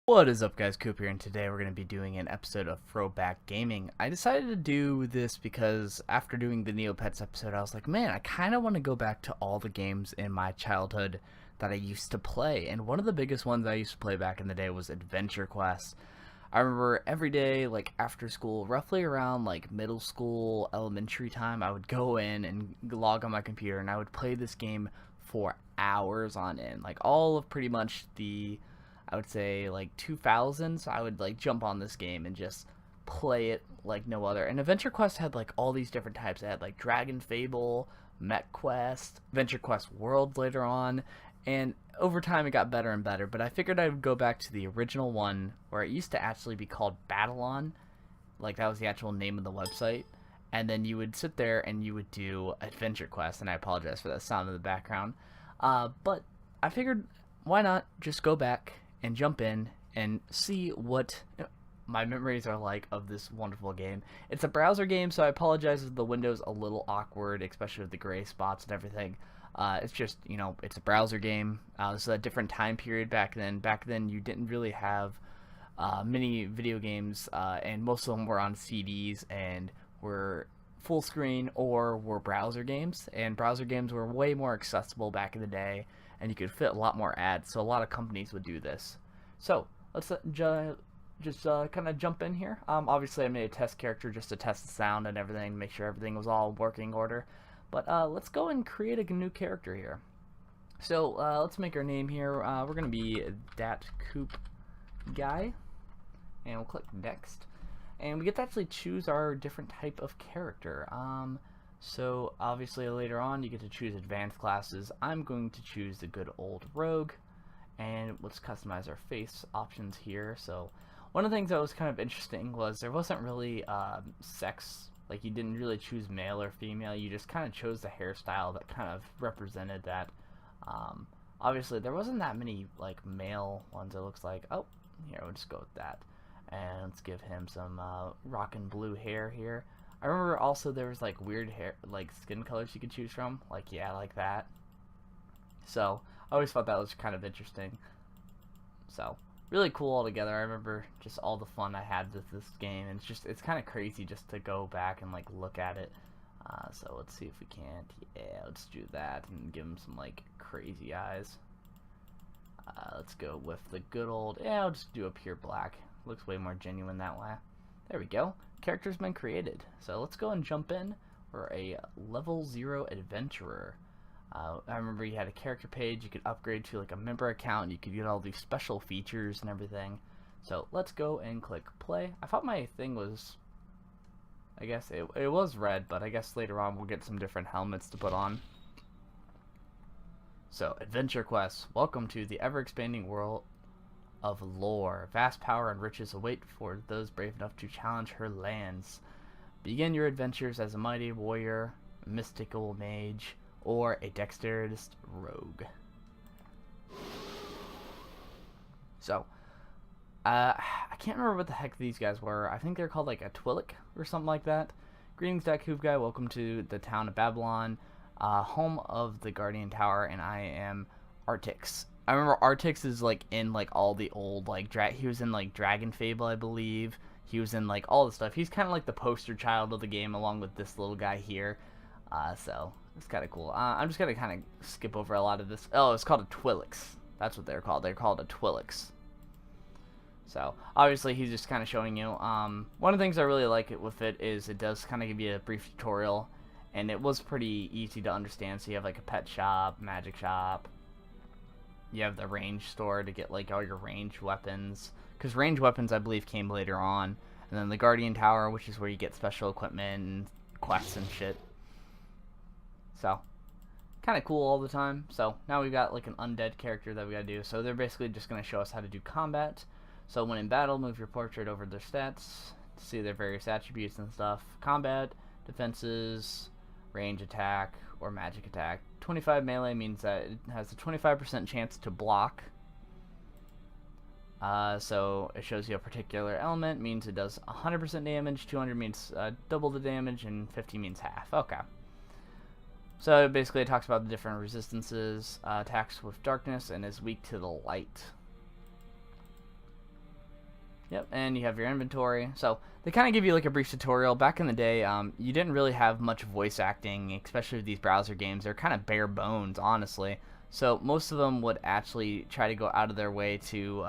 What is up, guys? Coop here, and today we're going to be doing an episode of Throwback Gaming. I decided to do this because after doing the Neopets episode, I was like, man, I kind of want to go back to all the games in my childhood that I used to play. And one of the biggest ones I used to play back in the day was Adventure Quest. I remember every day, like after school, roughly around like middle school, elementary time, I would go in and log on my computer and I would play this game for hours on end. Like all of pretty much I would say like 2000s, I would like jump on this game and just play it like no other. And Adventure Quest had like all these different types. It had like Dragon Fable, Mech Quest, Adventure Quest World later on, and over time it got better and better. But I figured I would go back to the original one where it used to actually be called Battlon, like that was the actual name of the website. And then you would sit there and you would do Adventure Quest, and I apologize for that sound in the background. But I figured, why not just go back and jump in and see what my memories are like of this wonderful game. It's a browser game, so I apologize if the window's a little awkward, especially with the gray spots and everything. It's just, it's a browser game. This is a different time period back then. Back then, you didn't really have many video games, and most of them were on CDs and were full screen or were browser games. And browser games were way more accessible back in the day, and you could fit a lot more ads, so a lot of companies would do this. So let's just kind of jump in here. Obviously, I made a test character just to test the sound and everything, make sure everything was all working order. But let's go and create a new character here. So let's make our name here. We're going to be Datcoopguy, and we'll click Next. And we get to actually choose our different type of character. So obviously later on you get to choose advanced classes. I'm going to choose the good old rogue, and let's customize our face options here. So one of the things that was kind of interesting was there wasn't really sex, like you didn't really choose male or female, you just kind of chose the hairstyle that kind of represented that. Obviously there wasn't that many like male ones, it looks like. Oh, here, we'll just go with that, and let's give him some rockin' blue hair here. I remember also there was like weird hair, like skin colors you could choose from, like like that. So I always thought that was kind of interesting. So really cool altogether. I remember just all the fun I had with this game, and it's kind of crazy just to go back and like look at it. So let's see if we can't. Yeah, let's do that and give him some like crazy eyes. Let's go with the good old. Yeah, I'll just do a pure black. Looks way more genuine that way. There we go. Character's been created. So let's go and jump in. We're a level 0 adventurer. I remember you had a character page. You could upgrade to like a member account. You could get all these special features and everything. So let's go and click play. I thought my thing was, I guess it was red, but I guess later on we'll get some different helmets to put on. So Adventure Quest. Welcome to the ever-expanding world of lore. Vast power and riches await for those brave enough to challenge her lands. Begin your adventures as a mighty warrior, a mystical mage, or a dexterous rogue. So, I can't remember what the heck these guys were. I think they're called like a Twillick or something like that. Greetings, Datcoopguy. Welcome to the town of Babylon, home of the Guardian Tower, and I am Artix. I remember Artix is like in like all the old like he was in like Dragon Fable, I believe. He was in like all the stuff. He's kind of like the poster child of the game, along with this little guy here. So it's kind of cool. I'm just gonna kind of skip over a lot of this. Oh, it's called a Twillix. That's what they're called. They're called a Twillix. So obviously he's just kind of showing you. One of the things I really like it with it is it does kind of give you a brief tutorial, and it was pretty easy to understand. So you have like a pet shop, magic shop. You have the range store to get like all your ranged weapons, because range weapons I believe came later on, and then the Guardian Tower, which is where you get special equipment and quests and shit. So kind of cool all the time. So now we've got like an undead character that we gotta do. So they're basically just gonna show us how to do combat. So when in battle, move your portrait over their stats to see their various attributes and stuff. Combat, defenses, range attack, or magic attack. 25 melee means that it has a 25% chance to block. So it shows you a particular element, means it does 100% damage, 200 means double the damage, and 50 means half. Okay. So basically it talks about the different resistances, attacks with darkness, and is weak to the light. Yep, and you have your inventory. So they kind of give you like a brief tutorial. Back in the day, you didn't really have much voice acting, especially with these browser games. They're kind of bare bones, honestly. So most of them would actually try to go out of their way to,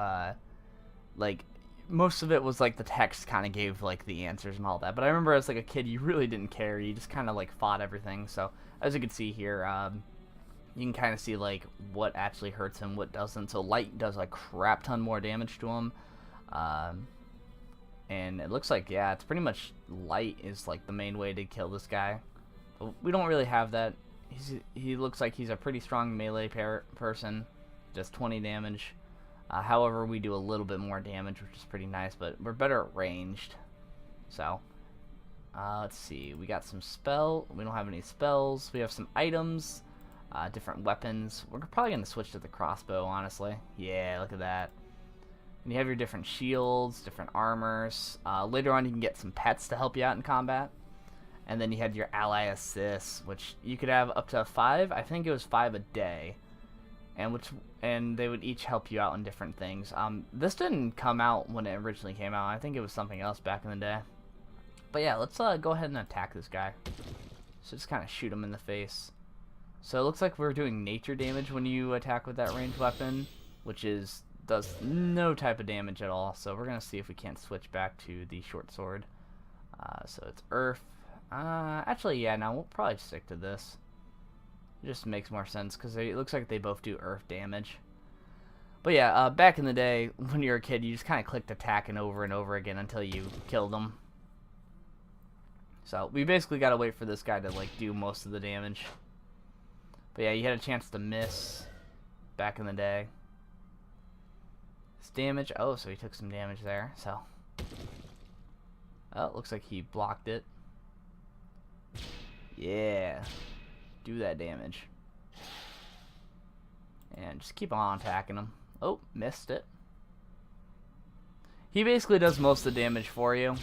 like, most of it was like the text kind of gave like the answers and all that. But I remember as like a kid, you really didn't care. You just kind of like fought everything. So as you can see here, you can kind of see like what actually hurts him, what doesn't. So light does like crap ton more damage to him. And it looks like, yeah, it's pretty much light is like the main way to kill this guy. But we don't really have that. He looks like he's a pretty strong melee person, just 20 damage. However, we do a little bit more damage, which is pretty nice, but we're better at ranged. So, let's see. We got some we don't have any spells. We have some items, different weapons. We're probably going to switch to the crossbow, honestly. Yeah, look at that. And you have your different shields, different armors. Later on, you can get some pets to help you out in combat. And then you had your ally assists, which you could have up to 5. I think it was 5 a day. And they would each help you out in different things. This didn't come out when it originally came out. I think it was something else back in the day. But yeah, let's go ahead and attack this guy. So just kind of shoot him in the face. So it looks like we're doing nature damage when you attack with that ranged weapon, which does no type of damage at all. So we're gonna see if we can't switch back to the short sword. So it's earth. Actually, yeah, no, we'll probably stick to this. It just makes more sense because it looks like they both do earth damage. But yeah, back in the day when you were a kid, you just kind of clicked attacking over and over again until you killed them. So we basically got to wait for this guy to like do most of the damage. But yeah, you had a chance to miss back in the day. His damage, oh, so he took some damage there. So, oh, it looks like he blocked it. Yeah. Do that damage. And just keep on attacking him. Oh, missed it. He basically does most of the damage for you.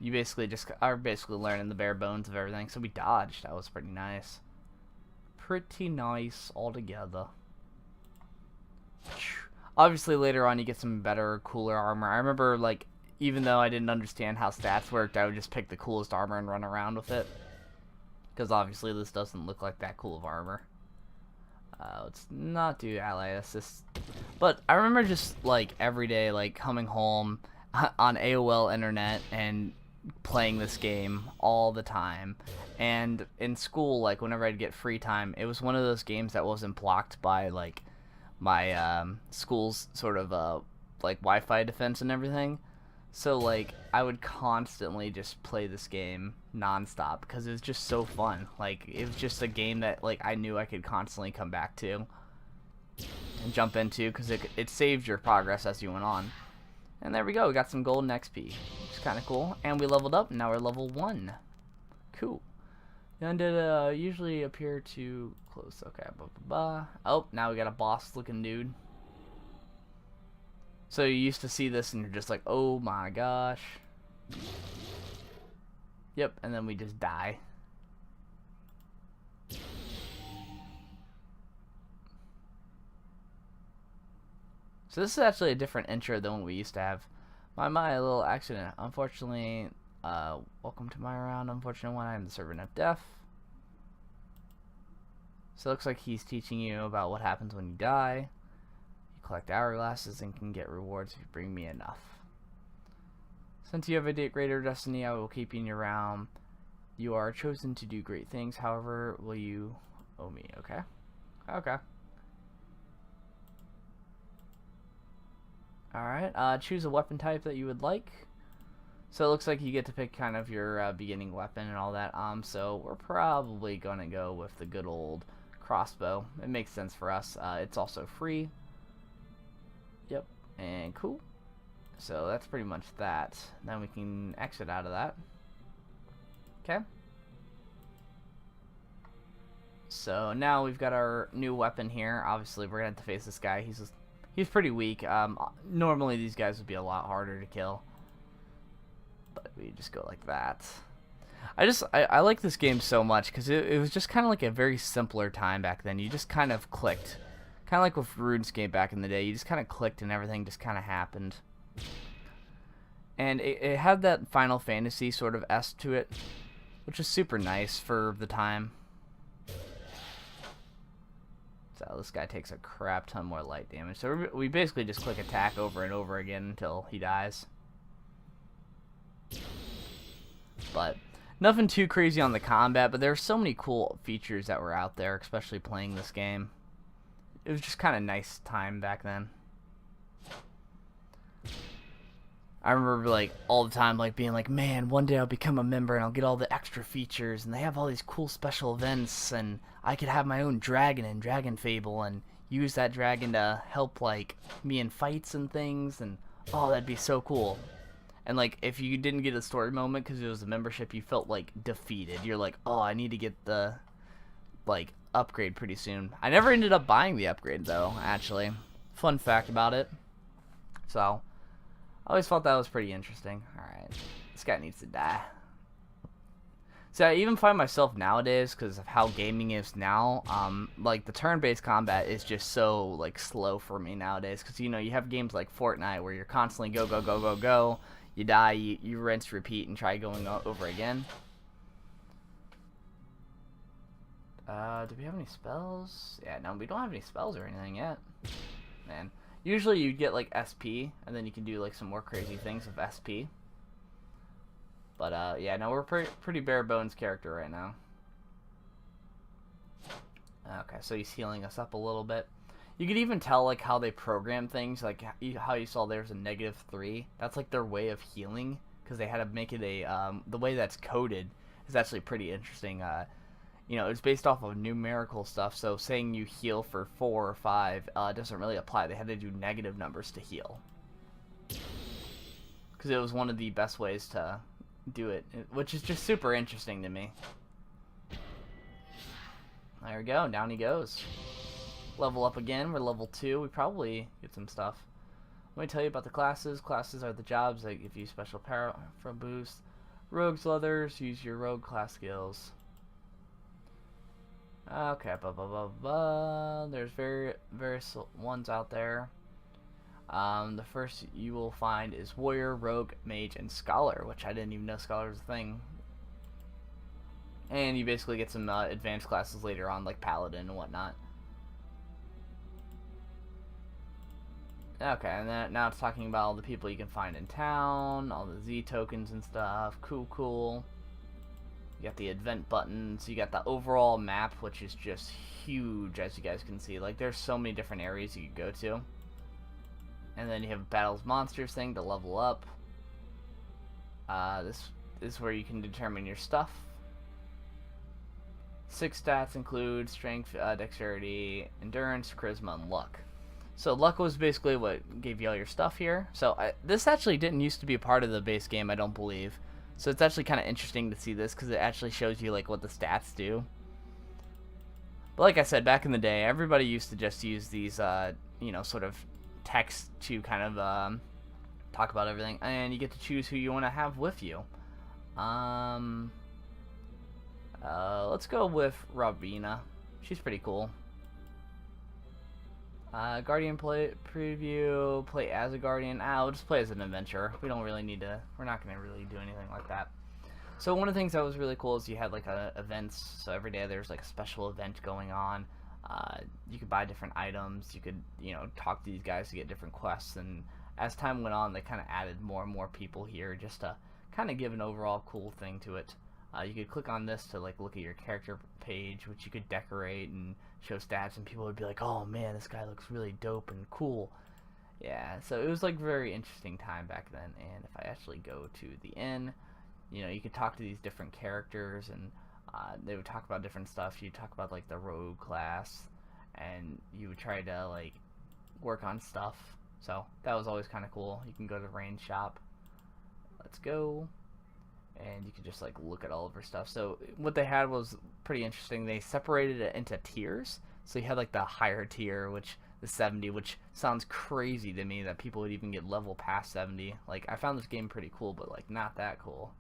You basically just are learning the bare bones of everything. So we dodged. That was pretty nice. Pretty nice altogether. Obviously later on you get some better, cooler armor. I remember, like, even though I didn't understand how stats worked, I would just pick the coolest armor and run around with it. Because obviously this doesn't look like that cool of armor. Let's not do ally assist. But I remember just like every day, like coming home on AOL internet and playing this game all the time. And in school, like whenever I'd get free time, it was one of those games that wasn't blocked by like my school's sort of like Wi-Fi defense and everything. So like I would constantly just play this game nonstop because it was just so fun. Like it was just a game that like I knew I could constantly come back to and jump into because it saved your progress as you went on. And there we go. We got some golden XP, which is kind of cool. And we leveled up. Now we're level 1. Cool. And did usually appear to close. Okay. Oh, now we got a boss looking dude. So you used to see this and you're just like, oh my gosh. Yep, and then we just die. So this is actually a different intro than what we used to have. My little accident. Unfortunately, welcome to my round. Unfortunate one, I am the servant of death. So it looks like he's teaching you about what happens when you die. Collect hourglasses and can get rewards if you bring me enough. Since you have a greater destiny, I will keep you in your realm. You are chosen to do great things. However, will you owe me? Okay. Okay. Alright. Choose a weapon type that you would like. So it looks like you get to pick kind of your beginning weapon and all that. So we're probably gonna go with the good old crossbow. It makes sense for us. It's also free. Yep, and cool. So that's pretty much that. Then we can exit out of that. Okay. So now we've got our new weapon here. Obviously, we're gonna have to face this guy. He's pretty weak. Normally these guys would be a lot harder to kill, but we just go like that. I like this game so much because it was just kind of like a very simpler time back then. You just kind of clicked. Kind of like with RuneScape back in the day, you just kind of clicked and everything just kind of happened. And it had that Final Fantasy sort of esque to it, which is super nice for the time. So this guy takes a crap ton more light damage. So we basically just click attack over and over again until he dies. But nothing too crazy on the combat, but there were so many cool features that were out there, especially playing this game. It was just kind of nice time back then. I remember like all the time like being like, man, one day I'll become a member and I'll get all the extra features and they have all these cool special events and I could have my own dragon in Dragon Fable and use that dragon to help like me in fights and things, and oh, that'd be so cool. And like if you didn't get a story moment because it was a membership, you felt like defeated. You're like, oh, I need to get the like upgrade pretty soon. I never ended up buying the upgrade though, actually. Fun fact about it. So I always thought that was pretty interesting. Alright, this guy needs to die. So I even find myself nowadays, because of how gaming is now, like the turn-based combat is just so like slow for me nowadays. Because you know you have games like Fortnite where you're constantly go go go go go. You die, you rinse, repeat, and try going over again. Do we have any spells? Yeah, no, we don't have any spells or anything yet. Man. Usually you get like SP, and then you can do like some more crazy things with SP. But yeah, no, we're pretty bare bones character right now. Okay, so he's healing us up a little bit. You could even tell like how they program things, like how you saw there's a -3. That's like their way of healing, because they had to make it a the way that's coded is actually pretty interesting. You know, it's based off of numerical stuff, so saying you heal for 4 or 5 doesn't really apply. They had to do negative numbers to heal. Because it was one of the best ways to do it, which is just super interesting to me. There we go, down he goes. Level up again, we're level 2, we probably get some stuff. Let me tell you about the classes. Classes are the jobs that give you special power from boost. Rogues, leathers, use your rogue class skills. Okay, there's various ones out there. The first you will find is Warrior, Rogue, Mage, and Scholar, which I didn't even know Scholar was a thing. And you basically get some advanced classes later on, like Paladin and whatnot. Okay, and then now it's talking about all the people you can find in town, all the Z tokens and stuff. Cool. You got the event buttons, you got the overall map, which is just huge, as you guys can see. Like, there's so many different areas you could go to. And then you have Battles Monsters thing to level up. This is where you can determine your stuff. 6 stats include Strength, Dexterity, Endurance, Charisma, and Luck. So luck was basically what gave you all your stuff here. So this actually didn't used to be a part of the base game, I don't believe. So it's actually kind of interesting to see this, because it actually shows you like what the stats do. But like I said, back in the day, everybody used to just use these, you know, sort of text to kind of talk about everything, and you get to choose who you want to have with you. Let's go with Robina. She's pretty cool. Guardian preview, play as a Guardian. We'll just play as an adventurer. We don't really need to, we're not going to really do anything like that. So one of the things that was really cool is you had like events, so every day there's like a special event going on. You could buy different items, you could, you know, talk to these guys to get different quests, and as time went on they kind of added more and more people here just to kind of give an overall cool thing to it. You could click on this to like look at your character page, which you could decorate and show stats, and people would be like, oh man, this guy looks really dope and cool. Yeah, so it was like a very interesting time back then. And if I actually go to the inn, you know, you could talk to these different characters, and they would talk about different stuff. You'd talk about like the rogue class, and you would try to like work on stuff. So that was always kind of cool. You can go to the rain shop. Let's go. And you could just like look at all of her stuff. So what they had was pretty interesting. They separated it into tiers. So you had like the higher tier, which the 70, which sounds crazy to me that people would even get level past 70. Like, I found this game pretty cool, but like not that cool.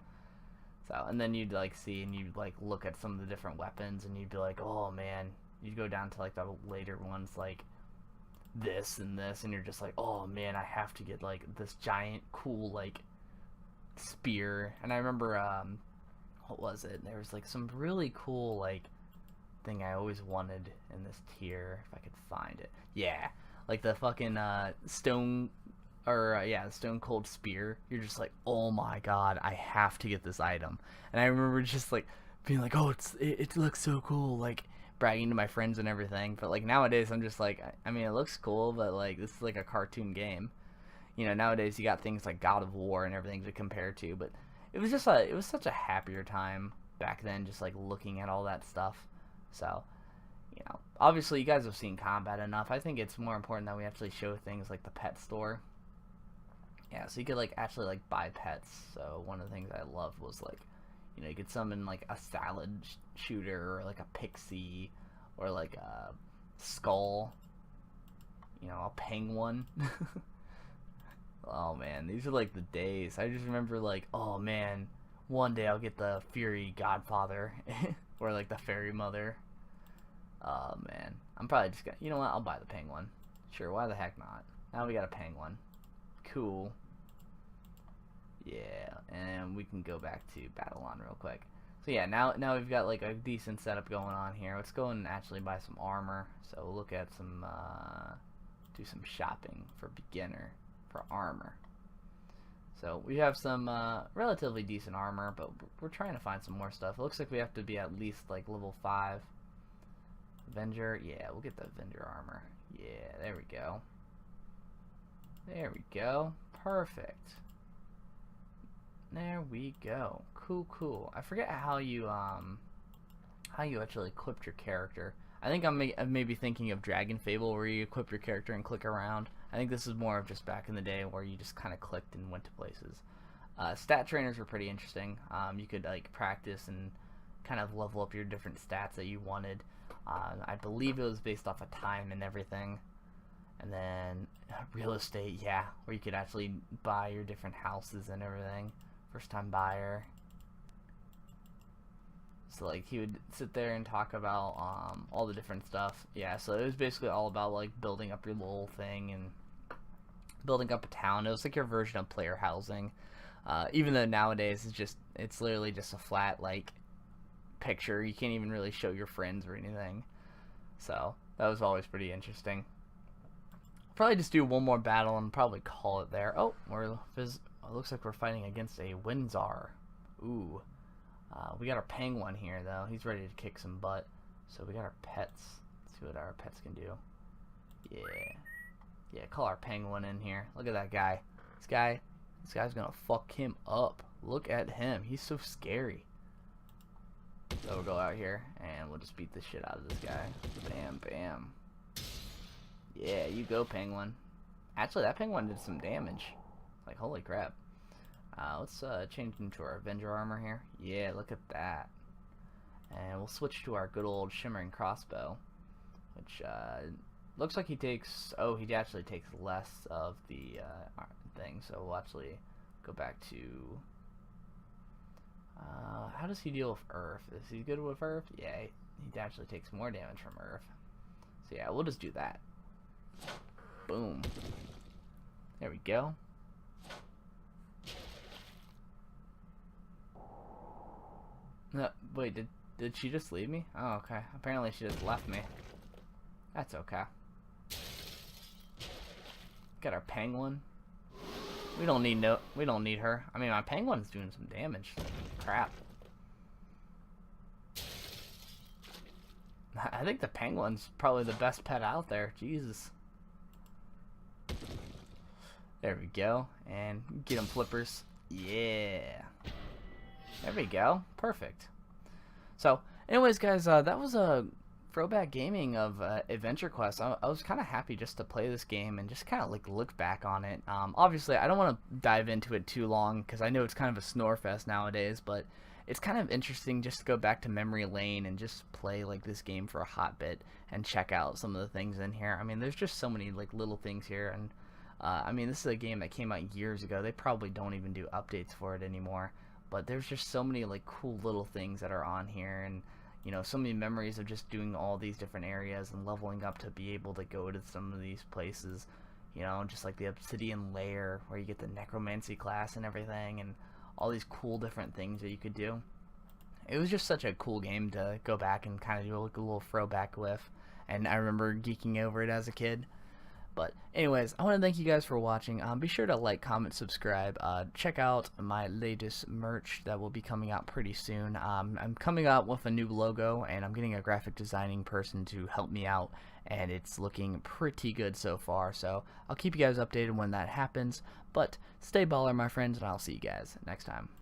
So, and then you'd like see, and you'd like look at some of the different weapons, and you'd be like, oh man. You'd go down to like the later ones, like this and this, and you're just like, oh man, I have to get like this giant cool like spear. And I remember, what was it? There was like some really cool like thing I always wanted in this tier, if I could find it. Yeah, like the fucking stone, or yeah, the stone cold spear. You're just like, oh my god, I have to get this item. And I remember just like being like, oh, it looks so cool, like bragging to my friends and everything. But like nowadays, I'm just like, I mean, it looks cool, but like this is like a cartoon game. You know, nowadays you got things like God of War and everything to compare to, but it was just it was such a happier time back then, just like looking at all that stuff. So, you know, obviously you guys have seen combat enough. I think it's more important that we actually show things like the pet store. Yeah, so you could like actually like buy pets. So one of the things I loved was like, you know, you could summon like a salad shooter, or like a pixie, or like a skull, you know, a penguin. Oh man, these are like the days. I just remember like, oh man, one day I'll get the Fury Godfather or like the Fairy Mother. Oh man, I'm probably just gonna, you know what, I'll buy the penguin. Sure, why the heck not? Now we got a penguin. Cool. Yeah, and we can go back to Babylon real quick. So yeah, now we've got like a decent setup going on here. Let's go and actually buy some armor. So we'll look at some, do some shopping for beginner for armor. So we have some relatively decent armor, but we're trying to find some more stuff. It looks like we have to be at least like level 5. Avenger, yeah, we'll get the Avenger armor. Yeah, there we go. There we go. Perfect. There we go. Cool, cool. I forget how you actually equipped your character. I think I'm maybe thinking of Dragon Fable, where you equip your character and click around. I think this is more of just back in the day where you just kind of clicked and went to places. Stat trainers were pretty interesting. You could like practice and kind of level up your different stats that you wanted. I believe it was based off of time and everything. And then real estate, yeah, where you could actually buy your different houses and everything. First time buyer. So like he would sit there and talk about all the different stuff. Yeah, so it was basically all about like building up your little thing and building up a town. It was like your version of player housing. Even though nowadays it's literally just a flat like picture. You can't even really show your friends or anything. So that was always pretty interesting. Probably just do one more battle and probably call it there. Oh, it looks like we're fighting against a Windsor. Ooh. We got our penguin here, though. He's ready to kick some butt. So we got our pets. Let's see what our pets can do. Yeah. Yeah, call our penguin in here. Look at that guy. This guy's gonna fuck him up. Look at him. He's so scary. So we'll go out here, and we'll just beat the shit out of this guy. Bam, bam. Yeah, you go, penguin. Actually, that penguin did some damage. Like, holy crap. Let's change into our Avenger armor here. Yeah, look at that. And we'll switch to our good old Shimmering Crossbow, which looks like he takes... Oh, he actually takes less of the thing, so we'll actually go back to... how does he deal with Earth? Is he good with Earth? Yeah, he actually takes more damage from Earth. So yeah, we'll just do that. Boom. There we go. No, wait, did she just leave me? Oh, okay. Apparently she just left me. That's okay. Got our penguin. We don't need her. I mean, my penguin's doing some damage. Crap. I think the penguin's probably the best pet out there. Jesus. There we go. And get them flippers. Yeah. There we go. Perfect. So, anyways, guys, that was a throwback gaming of Adventure Quest. I was kind of happy just to play this game and just kind of like look back on it. Obviously, I don't want to dive into it too long because I know it's kind of a snore fest nowadays, but it's kind of interesting just to go back to memory lane and just play like this game for a hot bit and check out some of the things in here. I mean, there's just so many like little things here, and I mean, this is a game that came out years ago. They probably don't even do updates for it anymore. But there's just so many like cool little things that are on here, and you know, so many memories of just doing all these different areas and leveling up to be able to go to some of these places. You know, just like the Obsidian Lair where you get the Necromancy class and everything, and all these cool different things that you could do. It was just such a cool game to go back and kind of do like a little throwback with, and I remember geeking over it as a kid. But anyways, I want to thank you guys for watching. Be sure to like, comment, subscribe. Check out my latest merch that will be coming out pretty soon. I'm coming out with a new logo, and I'm getting a graphic designing person to help me out, and it's looking pretty good so far. So I'll keep you guys updated when that happens. But stay baller, my friends, and I'll see you guys next time.